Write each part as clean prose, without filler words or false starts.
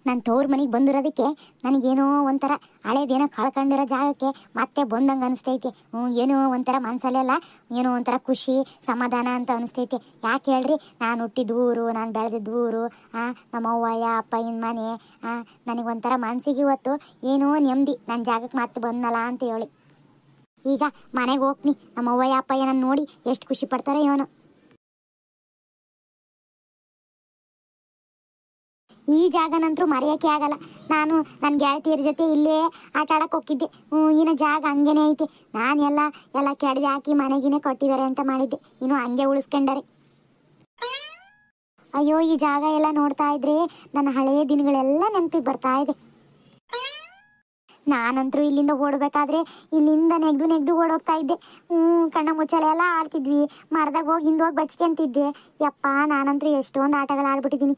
ನಾನು ತವ್ರ ಮನೆಗೆ ಬಂದಿರೋದಕ್ಕೆ ನನಗೇನೋ ಒಂಥರ ಹಳೇದೇನೋ ಕಳ್ಕೊಂಡಿರೋ ಜಾಗಕ್ಕೆ ಮತ್ತೆ ಬಂದಂಗೆ ಅನಿಸ್ತೈತೆ. ಏನೋ ಒಂಥರ ಮನಸ್ಸಲ್ಲೆಲ್ಲ ಏನೋ ಒಂಥರ ಖುಷಿ ಸಮಾಧಾನ ಅಂತ ಅನಿಸ್ತೈತೆ. ಯಾಕೆ ಹೇಳ್ರಿ, ನಾನು ಹುಟ್ಟಿದ ಊರು, ನಾನು ಬೆಳೆದಿದ್ದ ಊರು, ನಮ್ಮ ಅವ್ವಯ್ಯ ಅಪ್ಪಯ್ಯನ ಮನೆ, ನನಗೊಂಥರ ಮನಸ್ಸಿಗೆ ಇವತ್ತು ಏನೋ ನೆಮ್ಮದಿ, ನನ್ನ ಜಾಗಕ್ಕೆ ಮತ್ತೆ ಬಂದನಲ್ಲ ಅಂತ ಹೇಳಿ. ಈಗ ಮನೆಗೆ ಹೋಗ್ತೀನಿ, ನಮ್ಮ ಅವ್ವಯ್ಯ ಅಪ್ಪಯ್ಯ ನನ್ನ ನೋಡಿ ಎಷ್ಟು ಖುಷಿ ಪಡ್ತಾರೆ ಇವನು. ಈ ಜಾಗ ನಂತರೂ ಮರೆಯೋಕ್ಕೆ ಆಗಲ್ಲ. ನಾನು ನನ್ನ ಗೆಳತಿಯರ ಜೊತೆ ಇಲ್ಲೇ ಆಟ ಆಡಕ್ಕೆ ಹೋಗಿದ್ದೆ. ಇನ್ನು ಜಾಗ ಹಂಗೇನೆ ಐತೆ. ನಾನು ಎಲ್ಲ ಕೆಡವಿ ಹಾಕಿ ಮನೆಗಿನೇ ಕೊಟ್ಟಿದ್ದಾರೆ ಅಂತ ಮಾಡಿದ್ದೆ, ಇನ್ನು ಹಂಗೆ ಉಳಿಸ್ಕೊಂಡರೆ. ಅಯ್ಯೋ, ಈ ಜಾಗ ಎಲ್ಲ ನೋಡ್ತಾ ಇದ್ರೆ ನನ್ನ ಹಳೆಯ ದಿನಗಳೆಲ್ಲ ನೆನಪಿಗೆ ಬರ್ತಾ ಇದೆ. ನಾನಂತರೂ ಇಲ್ಲಿಂದ ಓಡಬೇಕಾದ್ರೆ ಇಲ್ಲಿಂದ ನೆಗ್ದು ಓಡೋಗ್ತಾ ಇದ್ದೆ. ಕಣ್ಣ ಮುಚ್ಚಾಲೆ ಎಲ್ಲ ಆಡ್ತಿದ್ವಿ, ಮರದಾಗ ಹೋಗಿ ಹಿಂದೋಗಿ ಬಚ್ಕೊಂತಿದ್ದೆ. ಯಪ್ಪ, ನಾನಂತರೂ ಎಷ್ಟೊಂದು ಆಟಗಳು ಆಡ್ಬಿಟ್ಟಿದ್ದೀನಿ.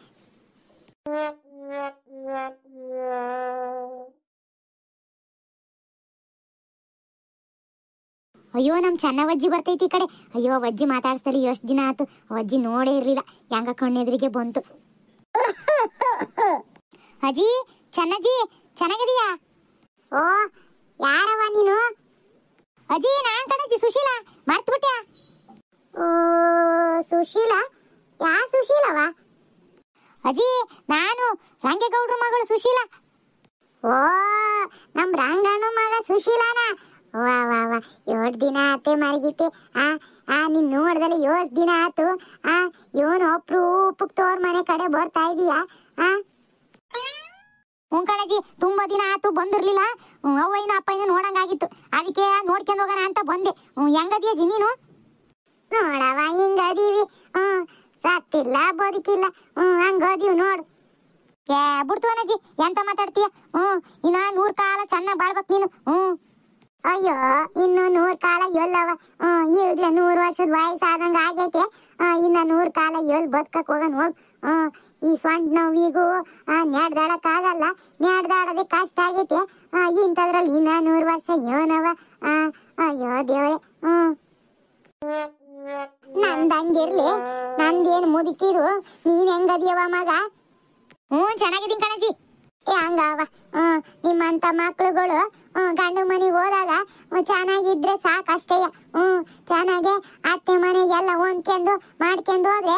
ಅಯ್ಯೋ, ನಮ್ಮ ಚೆನ್ನವಜ್ಜಿ ಬರ್ತೈತಿ ಈ ಕಡೆ. ಅಯ್ಯೋ, ವಜ್ಜಿ ಮಾತಾಡ್ಸ್ತಾರೆ ಎಷ್ಟು ದಿನ ಆಯ್ತು. ವಜ್ಜಿ ನೋಡೇ ಇರಲಿಲ್ಲ, ಹೆಂಗ ಕಣ್ಣೆದ್ರಿಗೆ ಬಂತು. ಅಜ್ಜಿ, ಚೆನ್ನಜ್ಜಿ, ಚೆನ್ನಾಗಿದೀಯಾ? ಓ, ಯಾರವ ನೀನು? ಅಜ್ಜಿ, ನಾನ್ ಕಣಜ್ಜಿ, ಸುಶೀಲಾ. ಮರ್ತ್ಬಿಟ್ಯಾ? ಓ, ಸುಶೀಲಾ? ಯಾ ಸುಶೀಲವ? ಅಜ್ಜಿ, ನಾನು ರಂಗೇಗೌಡ್ರ ಮಗಳು ಸುಶೀಲಾ. ಓ, ನಮ್ ರಂಗಣ್ಣ ಮಗ ಸುಶೀಲಾನ? ವಾ ವಾ ವಾ, 7 ದಿನ ಆತೆ ಮರಗಿತೆ. ನಿನ್ ನೋಡ್ದಲ್ಲಿ 7 ದಿನ ಆತು. ಇವನು ಅಪ್ರೂಪಕ್ಕೆ ತೋರ್ ಮನೆ ಕಡೆ ಬರ್ತಾ ಇದೀಯಾ? ಕಣಜ್ಜಿ, ತುಂಬಾ ದಿನ ಆತು ಬಂದಿರ್ಲಿಲ್ಲ. ಅವ್ವಯ್ಯನ ಅಪ್ಪಯ್ಯನ ನೋಡಂಗಾಗಿತ್ತು, ಅದಕ್ಕೆ ನೋಡ್ಕೊಂಡ್ ಹೋಗೋಣ ಅಂತ ಬಂದೆ. ಹೆಂಗದಿಯ ಜಿ ನೀನು? ನೋಡವ, ಹಿಂಗದೀವಿ. ಸತ್ತಿಲ್ಲ, ಬದುಕಿಲ್ಲ, ಹಂಗದೀವಿ ನೋಡು. ಬಿಡ್ತೀವನಜ್ಜಿ, ಎಂತ ಮಾತಾಡ್ತೀಯ? ಇನ್ನ 100 ಕಾಲ ಚೆನ್ನಾಗ್ ಬಾಳ್ಬೇಕು ನೀನು. ಅಯ್ಯೋ, ಇನ್ನು 100 ಕಾಲ ಎಲ್ಲವ? ಈಗ್ಲೇ 100 ವರ್ಷದ ವಯಸ್ಸಾದಂಗ ಆಗೈತೆ. ಇನ್ನ 100 ಕಾಲ ಎಲ್ಲಿ ಬದುಕಕ್ ಹೋಗನ್ ಹೋಗ್. ಈ ಸ್ವಂತ ನೋವಿಗೂ ನೆಡ್ದಾಡಕ್ ಆಗಲ್ಲ, ನೆಡ್ದಾಡೋದೇ ಕಷ್ಟ ಆಗೈತೆ. ಇಂಥದ್ರಲ್ಲಿ ಇನ್ನ 100 ವರ್ಷ ಏನವ? ಅಯ್ಯೋ ದೇವ್ರೆ. ನಂದಂಗಿರ್ಲಿ, ನಂದೇನು ಮುದುಕಿರು. ನೀನ್ ಹೆಂಗದಿಯವ ಮಗ? ಚೆನ್ನಾಗಿದ್ದೀನಿ ಕಣಜ್ಜಿ. ಹಂಗವ, ನಿಮ್ಮಂತ ಮಕ್ಳುಗಳು ಗಂಡು ಮನೆಗೆ ಹೋದಾಗ ಚೆನ್ನಾಗಿದ್ರೆ ಸಾಕಷ್ಟೇಯ. ಚೆನ್ನಾಗೆ ಅತ್ತೆ ಮನೆಗೆಲ್ಲ ಹೊಂದ್ಕೊಂಡು ಮಾಡ್ಕೊಂಡು ಹೋದ್ರೆ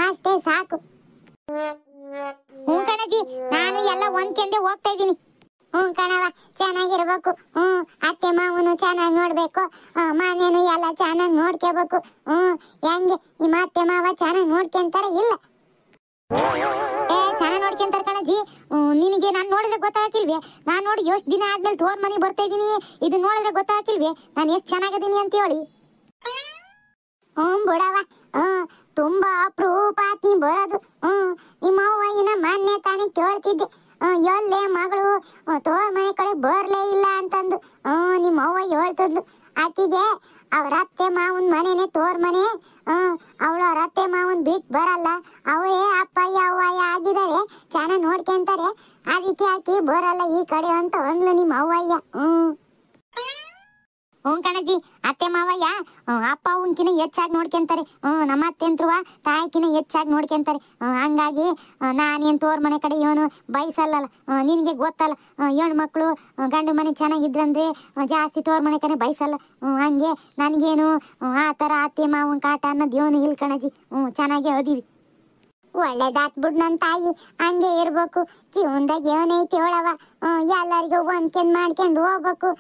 ಅಷ್ಟೇ ಸಾಕು. ಕಣಜ್ಜಿ, ನಾನು ಎಲ್ಲ ಹೊಂದ್ಕೊಂಡೆ ಹೋಗ್ತಾ ಇದ್ದೀನಿ. ಕಣವ, ಚೆನ್ನಾಗಿರ್ಬೇಕು. ಅತ್ತೆ ಮಾವನು ಚೆನ್ನಾಗಿ ನೋಡ್ಬೇಕು, ಮನೇನು ಎಲ್ಲ ಚೆನ್ನಾಗಿ ನೋಡ್ಕೋಬೇಕು. ಹೆಂಗೆ ನಿಮ್ಮ ಅತ್ತೆ ಮಾವ ಚೆನ್ನಾಗಿ ನೋಡ್ಕೊಂತಾರ ಇಲ್ಲ? ಚೆನ್ನಾಗಿ ನೋಡ್ಕೊಂತಾರ ಕಣಜ್ಜಿ. ನಿನಗೆ ನಾನು ನೋಡಿದ್ರೆ ಗೊತ್ತಾಗಿಲ್ವೇ? ನಾನು ನೋಡಿ ಎಷ್ಟು ದಿನ ಆದ್ಮೇಲೆ ತೋರ್ ಮನೆಗೆ ಬರ್ತಾ ಇದೀನಿ. ಇದು ನೋಡಿದ್ರೆ ಗೊತ್ತಾಗಿಲ್ವೇ ನಾನು ಎಷ್ಟು ಚೆನ್ನಾಗದೀನಿ ಅಂತ ಹೇಳಿ? ಬಿಡವ, ತುಂಬಾ ಅಪರೂಪ ನೀ ಬರೋದು. ನಿಮ್ಮ ಅವ್ವಯ್ಯನ ಮೊನ್ನೆ ತಾನೇ ಕೇಳ್ತಿದ್ದೆ, ಎಲ್ಲೇ ಮಗಳು ತೋರ್ ಮನೆ ಕಡೆ ಬರ್ಲೇ ಇಲ್ಲ ಅಂತಂದು. ನಿಮ್ಮ ಅವ್ವ ಹೇಳ್ತಿದ್ಲು, ಆಕಿಗೆ ಅವ್ರ ಅತ್ತೆ ಮಾವನ್ ಮನೆನೆ ತೋರ್ ಮನೆ. ಅವಳು ಅವ್ರ ಅತ್ತೆ ಮಾವನ್ ಬಿಟ್ಟು ಬರಲ್ಲ, ಅವೇ ಅಪ್ಪಯ್ಯ ಅವ್ವಯ್ಯ ಆಗಿದ್ದಾರೆ, ಚೆನ್ನಾಗಿ ನೋಡ್ಕೊಂತಾರೆ, ಅದಕ್ಕೆ ಆಕಿ ಬರಲ್ಲ ಈ ಕಡೆ ಅಂತ ಅಂದ್ಲು ನಿಮ್ಮ ಅವ್ವಯ್ಯ. ಕಣಜ್ಜಿ, ಅತ್ತೆ ಮಾವಯ್ಯ ಅಪ್ಪ ಅವನ್ಕಿನ ಹೆಚ್ಚಾಗಿ ನೋಡ್ಕೊಂತಾರೆ. ನಮ್ಮ ಅತ್ತೆಂತ್ರುವ ತಾಯಿಕಿನ ಹೆಚ್ಚಾಗಿ ನೋಡ್ಕೊಂತಾರೆ. ಹಂಗಾಗಿ ನಾನೇನ್ ತೋರ್ ಮನೆ ಕಡೆ ಇವನು ಬಯಸಲ್ಲ. ನಿನ್ಗೆ ಗೊತ್ತಲ್ಲ, ಹೆಣ್ಮಕ್ಳು ಗಂಡು ಮನೆ ಚೆನ್ನಾಗಿದ್ರಂದ್ರೆ ಜಾಸ್ತಿ ತೋರ್ ಮನೆ ಕಡೆ ಬಯಸಲ್ಲ. ಹಂಗೆ ನನ್ಗೇನು ಆ ತರ ಅತ್ತೆ ಮಾವನ್ ಕಾಟ ಅನ್ನೋದು ಇವನು ಇಲ್ಲ ಕಣಜ್ಜಿ. ಚೆನ್ನಾಗಿ ಓದಿವಿ. ಒಳ್ಳೇದಾತ್ ಬಿಡ್ ನನ್ ತಾಯಿ, ಹಂಗೆ ಇರ್ಬೇಕು. ಜೀವನದಾಗ ಏನೈತಿ ಹೇಳವ, ಎಲ್ಲರಿಗೂ ಹೊಂದ್ಕೊಂಡ್ ಮಾಡ್ಕೊಂಡು ಹೋಗ್ಬೇಕು.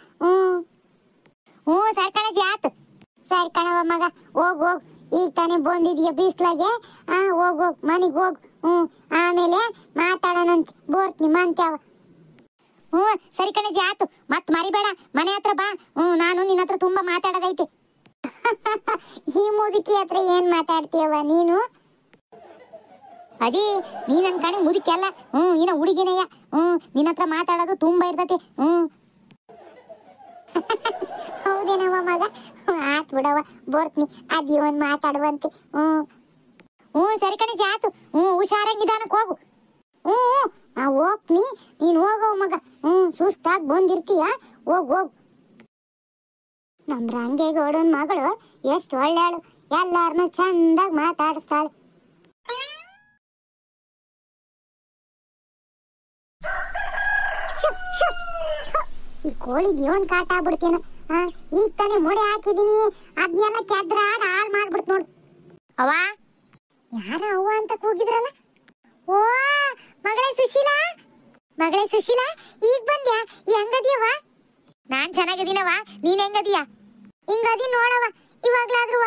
ಸರ್ ಕಣಜ್ಜಿ, ಆತು. ಸರಿ ಕಣವ ಮಗ, ಹೋಗ್ ಈಗ ತಾನೇ ಬಂದಿದ್ಯ ಬೀಸ್ಲಾಗೆ. ಹೋಗ್ ಮನೆಗ್ ಹೋಗ್. ಆಮೇಲೆ ಮಾತಾಡೋಣಂತೆ, ಬೋರ್ತೀನಿ ಮಂತ್ಯಾವ. ಸರಿ ಕಣಜ್ಜಿ, ಆತು. ಮತ್ ಮರಿಬೇಡ, ಮನೆ ಹತ್ರ ಬಾ. ನಾನು ನಿನ್ನ ಹತ್ರ ತುಂಬಾ ಮಾತಾಡೋದೈತೆ. ಈ ಮುದುಕಿ ಹತ್ರ ಏನ್ ಮಾತಾಡ್ತೀಯವ ನೀನು? ಅಜಿ, ನೀ ನನ್ ಕಣೆ ಮುದುಕಿ ಅಲ್ಲ, ಇನ್ನ ಹುಡುಗಿನೇಯ. ನಿನ್ನ ಹತ್ರ ಮಾತಾಡೋದು ತುಂಬಾ ಇರ್ತತಿ. ಹೌದೇನವ ಮಗ? ಆತ್ ಬಿಡವ, ಬರ್ತೀನಿ. ಅದೇವನ್ ಮಾತಾಡುವಂತೆ. ಸರಿ ಕಣಜ್ಜಿ, ಆತು. ಹುಷಾರಾಗಿ ನಿಧಾನಕ್ಕೆ ಹೋಗು. ನಾ ಹೋಗ್ತೀನಿ, ನೀನ್ ಹೋಗವ ಮಗ. ಸುಸ್ತಾಗಿ ಬಂದಿರ್ತೀಯ, ಹೋಗ್. ನಮ್ ರಂಗೇಗೌಡನ್ ಮಗಳು ಎಷ್ಟು ಒಳ್ಳೆಯಾಳು, ಎಲ್ಲಾರನು ಚಂದಾಗಿ ಮಾತಾಡಿಸ್ತಾಳೆ. ಕೋಳಿ ದೇವನ್ ಕಾಟ ಆಗ್ಬಿಡ್ತೇನು. ಈಗ ತಾನೇ ಮೊಡೆ ಹಾಕಿದೀನಿ, ಅದನ್ನೆಲ್ಲ ಕೆದ್ರ ಹಾಳು ಮಾಡ್ಬಿಡ್ತು ನೋಡು. ಅವ್ವ, ಯಾರ ಅವ್ವ ಅಂತ ಕೂಗಿದ್ರಲ್ಲ? ಓ ಮಗಳೇ ಸುಶೀಲಾ, ಮಗಳೇ ಸುಶೀಲಾ, ಈಗ ಬಂದ್ಯಾ? ಹೆಂಗದಿಯವ್ವ? ನಾನ್ ಚೆನ್ನಾಗದೀನವ್ವ, ನೀನ್ ಹೆಂಗದಿಯಾ? ಹಿಂಗದಿ ನೋಡವ್ವ. ಇವಾಗ್ಲಾದ್ರೂ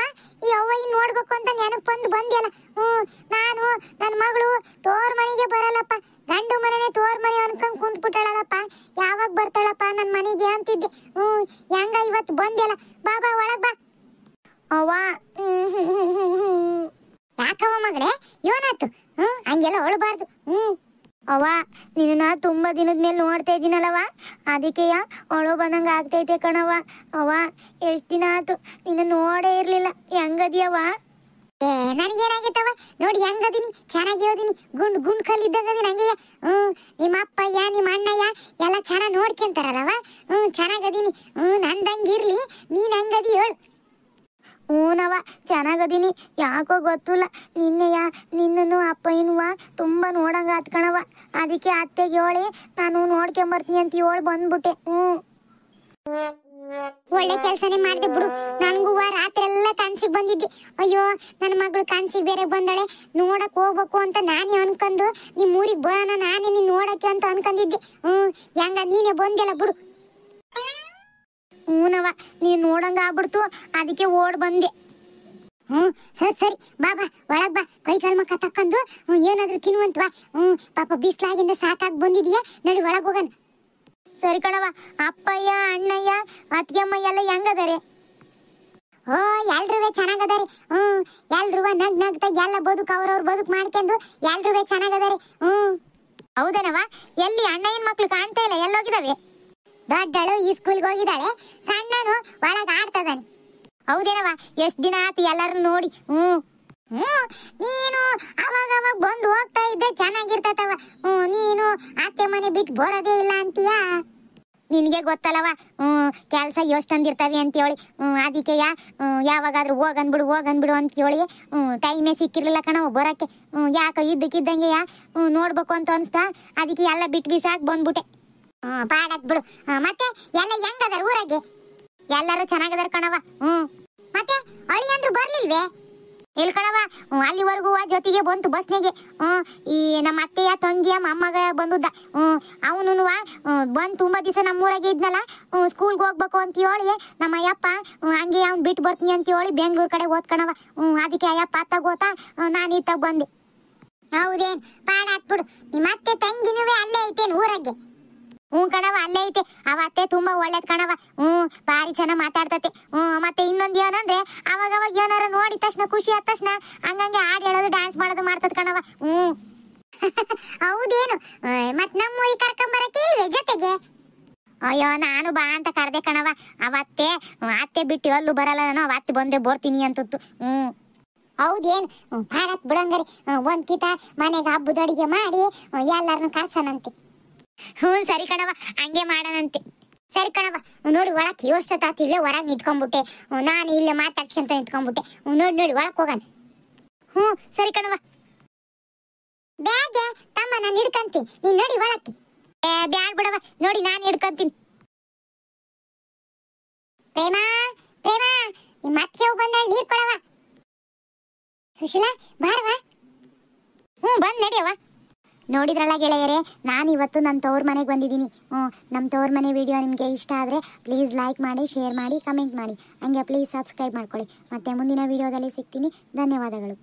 ಈ ಅವ್ವ ನೋಡ್ಬೇಕು ಅಂತ ನೆನಪು ಬಂದ್ಯಲ್ಲ. ನಾನು ನನ್ನ ಮಗಳು ತೋರ್ ಮನೆಗೆ ಬರಲ್ಲಪ್ಪ, ಗಂಡು ಮನೆನೇ ತೋರ್ ಮನೆ ಅನ್ಕೊಂಡ್ ಕುಂತ್ಬಿಟ್ಟಾಳಪ್ಪ. ಯಾವಾಗ ಬರ್ತಾಳಪ್ಪ ನನ್ನ ಮನೆಗೆ ಅಂತಿದ್ದೆ. ಹೆಂಗ ಇವತ್ತು ಬಂದ್ಯಲ್ಲ, ಬಾಬಾ ಒಳಗ್ ಬಾ. ಅವ್ವ ಯಾಕವ್ವ ಮಗಳೇ, ಏನಾಯ್ತು? ಹಂಗೆಲ್ಲ ಅಳಬಾರ್ದು. ಅವ್ವ, ನಿನ್ನ ತುಂಬಾ ದಿನದ ಮೇಲೆ ನೋಡ್ತಾ ಇದ್ದೀನಲ್ಲವ, ಅದಕ್ಕೆ ಅಳೋ ಬಂದಂಗ ಆಗ್ತೈತೆ ಕಣವ್ವ. ಅವ್ವ, ಎಷ್ಟ್ ದಿನ ಆತು ನಿನ್ನ ನೋಡೇ ಇರ್ಲಿಲ್ಲ, ಹೆಂಗದಿಯವ್ವ? ನನಗೇನಾಗೈತವ, ನೋಡಿ ಹೆಂಗದೀನಿ, ಚೆನ್ನಾಗಿರೋದಿನಿ, ಗುಂಡ್ ಕಲ್ಲಿದ್ದಂಗದೀನಿ ಹಂಗೆಯ. ನಿಮ್ಮ ಅಪ್ಪಯ್ಯ ನಿಮ್ಮ ಅಣ್ಣಯ್ಯ ಎಲ್ಲ ಚೆನ್ನಾಗಿ ನೋಡ್ಕೊಂತಾರಲ್ಲವ. ಚೆನ್ನಾಗದೀನಿ. ನಂದಂಗಿರ್ಲಿ, ನೀನ್ ಹಂಗದಿ ಹೇಳು. ಹೂನವ, ಚೆನ್ನಾಗದೀನಿ. ಯಾಕೋ ಗೊತ್ತಿಲ್ಲ, ನಿನ್ನನ್ನು ಅಪ್ಪಯ್ಯನುವ ತುಂಬ ನೋಡಂಗ ಆತ್ಕಣವ. ಅದಕ್ಕೆ ಅತ್ತೆಗೆ ಹೇಳಿ ನಾನು ನೋಡ್ಕೊಂಬರ್ತೀನಿ ಅಂತ ಹೇಳಿ ಬಂದ್ಬಿಟ್ಟೆ. ಒಳ್ಳೆ ಕೆಲಸನೇ ಮಾಡಿದೆ ಬಿಡು. ನನಗೂ ರಾತ್ರಿ ಎಲ್ಲ ಕನ್ಸಿಗೆ ಬಂದಿದ್ದೆ. ಅಯ್ಯೋ ನನ್ನ ಮಗಳು ಕನ್ಸಿಗೆ ಬೇರೆ ಬಂದಳೆ, ನೋಡಕ್ ಹೋಗ್ಬೇಕು ಅಂತ ನಾನೇ ಅನ್ಕೊಂಡು ನಿಮ್ಮ ಊರಿಗೆ ಬರೋಣ, ನಾನೇ ನೀನ್ ನೋಡಕ್ಕೆ ಅಂತ ಅನ್ಕೊಂಡಿದ್ದೆ. ಹೆಂಗ ನೀನೇ ಬಂದೆಲ್ಲ ಬಿಡು. ಹೂನವ, ನೀನ್ ನೋಡಂಗ ಆಗ್ಬಿಡ್ತು, ಅದಕ್ಕೆ ಓಡ್ ಬಂದೆ. ಸರಿ ಬಾಬಾ, ಒಳಗ್ ಬಾ, ಕೈ ಕಾಲು ಮಕ್ಕ ತಕ್ಕೊಂಡು ಏನಾದ್ರೂ ತಿನ್ನುವಂತವಾ. ಪಾಪ ಬಿಸ್ಲಾಗಿಂದ ಸಾಕಾಗಿ ಬಂದಿದೀಯಾ, ನಡಿ ಒಳಗ್ ಹೋಗೋಣ. ಸರಿ ಕಣವ. ಅಪ್ಪಯ್ಯ ಅಣ್ಣಯ್ಯ ಅತ್ತಿಗೆಮ್ಮ ಎಲ್ಲ ಹೆಂಗದಾರೆ? ಎಲ್ರೂ ಚೆನ್ನಾಗದಾರೆ. ಎಲ್ರೂ ನಗ್ತಾ ಎಲ್ಲ ಬದುಕು ಅವ್ರವ್ರ ಬದುಕು ಮಾಡ್ಕೊಂಡು ಎಲ್ರೂ ಚೆನ್ನಾಗದಾರೆ. ಹೌದೇನವ? ಎಲ್ಲಿ ಅಣ್ಣಯ್ಯನ ಮಕ್ಳು ಕಾಣ್ತಾ ಇಲ್ಲ, ಎಲ್ಲೋಗಿದಾವೆ? ದೊಡ್ಡಳು ಈ ಸ್ಕೂಲ್ಗೆ ಹೋಗಿದ್ದಾಳೆ, ಸಣ್ಣನು ಒಳಗ ಆಡ್ತದಾನೆ. ಹೌದೇನವ? ಎಷ್ಟ್ ದಿನ ಆತಿ ಎಲ್ಲಾರು ನೋಡಿ. ನೀನು ಅವಾಗ ಬಂದು ಹೋಗ್ತಾ ಇದ್ದೆ, ಚೆನ್ನಾಗಿರ್ತತವ. ನೀನು ಅತ್ತೆ ಮನೆ ಬಿಟ್ಟು ಬರೋದೇ ಇಲ್ಲ ಅಂತೀಯ. ನಿನಗೆ ಗೊತ್ತಲ್ಲವ, ಕೆಲಸ ಎಷ್ಟೊಂದಿರ್ತವೆ ಅಂತೇಳಿ. ಅದಕ್ಕೆ ಯಾವಾಗಾದ್ರೂ ಹೋಗನ್ಬಿಡು ಅಂತೇಳಿ ಟೈಮೇ ಸಿಕ್ಕಿರ್ಲಿಲ್ಲ ಕಣವ ಬರೋಕ್ಕೆ. ಯಾಕೆ ಇದ್ದಕ್ಕಿದ್ದಂಗೆ ನೋಡ್ಬೇಕು ಅಂತ ಅನ್ಸ್ತಾ, ಅದಕ್ಕೆ ಎಲ್ಲ ಬಿಟ್ಟು ಬಿಸಾಕ್ ಬಂದ್ಬಿಟ್ಟೆ. ಪಾಡತ್ ಬಿಡು. ಮತ್ತೆ ಎಲ್ಲ ಹೆಂಗದಾರ ಊರಾಗೆ? ಎಲ್ಲರೂ ಚೆನ್ನಾಗದಾರ ಕಣವ. ಮತ್ತೆ ಅಳಿ ಅಂದ್ರು ಬರ್ಲಿಲ್ವೇ? ಇಲ್ ಕಣವ, ಅಲ್ಲಿವರೆಗೂ ಜೊತೆಗೆ ಬಂತು ಬಸ್ನಿಗೆ. ಈ ನಮ್ಮ ಅತ್ತೆಯ ತಂಗಿಯ ಮೊಮ್ಮಗ ಬಂದುದ್ದ. ಅವನು ಬಂದು ತುಂಬಾ ದಿವಸ ನಮ್ಮೂರಾಗೆ ಇದ್ನಲ್ಲ, ಸ್ಕೂಲ್ಗೆ ಹೋಗ್ಬೇಕು ಅಂತ ಹೇಳಿ ನಮ್ಮ ಅಯ್ಯಪ್ಪ ಹಂಗೆ ಅವ್ನು ಬಿಟ್ಟು ಬರ್ತೀನಿ ಅಂತ ಹೇಳಿ ಬೆಂಗ್ಳೂರ್ ಕಡೆ ಓದ್ಕಣವ. ಅದಕ್ಕೆ ಅಯ್ಯಪ್ಪ ಅತ್ತಾಗೋತಾ ನಾನು ಇತ್ತಾಗ ಬಂದೆ. ಹೌದೇನ್? ಪಾಡಾತ್ ಬಿಡು. ನಿಮ್ಮ ಅತ್ತೆ ತಂಗಿನೂ ಅಲ್ಲೇ ಐತೇನು ಊರಾಗೆ? ಕಣವ, ಅಲ್ಲೇ ಐತೆ. ಅವ ಅತ್ತೆ ತುಂಬಾ ಒಳ್ಳೇದ್ ಕಣವ. ಭಾರಿ ಚೆನ್ನಾಗ್ ಮಾತಾಡ್ತತೆ. ಮತ್ತೆ ಇನ್ನೊಂದ್ ಏನಂದ್ರೆ, ಅವಾಗ ಏನಾರ ನೋಡಿದ ತಕ್ಷಣ ಖುಷಿ ಆದ ತಕ್ಷಣ ಹಂಗಂಗೆ ಹಾಡು ಹೇಳೋದು ಡ್ಯಾನ್ಸ್ ಮಾಡೋದು ಮಾಡ್ತದ ಕಣವ. ಹೌದೇನು? ಮತ್ ನಮ್ಮ ಈ ಕರ್ಕೊಂಬರಕ್ಕೆ ಇಲ್ವೇ ಜೊತೆಗೆ? ಅಯ್ಯೋ, ನಾನು ಬಾ ಅಂತ ಕರ್ದೆ ಕಣವ. ಅತ್ತೆ ಬಿಟ್ಟು ಅಲ್ಲೂ ಬರಲ್ಲ, ನಾನು ಅವತ್ತೆ ಬಂದ್ರೆ ಬರ್ತೀನಿ ಅಂತದ್ದು. ಹೌದೇನು? ಭಾರತ್ ಬಿಡಂಗರಿ. ಒಂದ್ ಕಿತ ಮನೆಗೆ ಹಬ್ಬದ ಅಡಿಗೆ ಮಾಡಿ ಎಲ್ಲಾರನ್ನು ಕರ್ಸನಂತೆ. ಸರಿ ಕಣವ, ಹಂಗೆ ಮಾಡನಂತೆ. ಸರಿ ಕಣವ, ನೋಡಿ ಒಳಕ್ ಯೋಷ್ಟೊತ್ತಾತು ಇಲ್ಲೇ ಹೊರಗೆ ನಿಂತ್ಕೊಂಡ್ಬಿಟ್ಟೆ. ನಾನು ಇಲ್ಲೇ ಮಾತಾಡ್ಸ್ಕೊಂತ ನಿಂತ್ಕೊಂಡ್ಬಿಟ್ಟೆ. ನೋಡಿ ಒಳಕ್ ಹೋಗೋಣ. ಸರಿ ಕಣವ. ಬ್ಯಾಗೆ ತಮ್ಮ ನಾನು ಹಿಡ್ಕಂತೀನಿ, ನೀನ್ ನೋಡಿ ಒಳಕ್ಕೆ. ಬ್ಯಾಡ್ ಬಿಡವ, ನೋಡಿ ನಾನು ಹಿಡ್ಕಂತೀನಿ. ಪ್ರೇಮ, ನಿಮ್ಮ ಅತ್ತಿಗೆ ಬಂದ ನೀರ್ ಕೊಡವ. ಸುಶೀಲಾ ಬಾರವ. ಬಂದ್ ನಡಿಯವ. ನೋಡಿದ್ರಲ್ಲ ಗೆಳೆಯರೇ, ನಾನು ಇವತ್ತು ನಮ್ಮ ತವ್ರ ಮನೆಗೆ ಬಂದಿದ್ದೀನಿ. ನಮ್ಮ ತವ್ರ ಮನೆ ವಿಡಿಯೋ ನಿಮಗೆ ಇಷ್ಟ ಆದರೆ ಪ್ಲೀಸ್ ಲೈಕ್ ಮಾಡಿ, ಶೇರ್ ಮಾಡಿ, ಕಮೆಂಟ್ ಮಾಡಿ. ಹಂಗೆ ಪ್ಲೀಸ್ ಸಬ್ಸ್ಕ್ರೈಬ್ ಮಾಡ್ಕೊಳ್ಳಿ. ಮತ್ತೆ ಮುಂದಿನ ವಿಡಿಯೋದಲ್ಲಿ ಸಿಗ್ತೀನಿ. ಧನ್ಯವಾದಗಳು.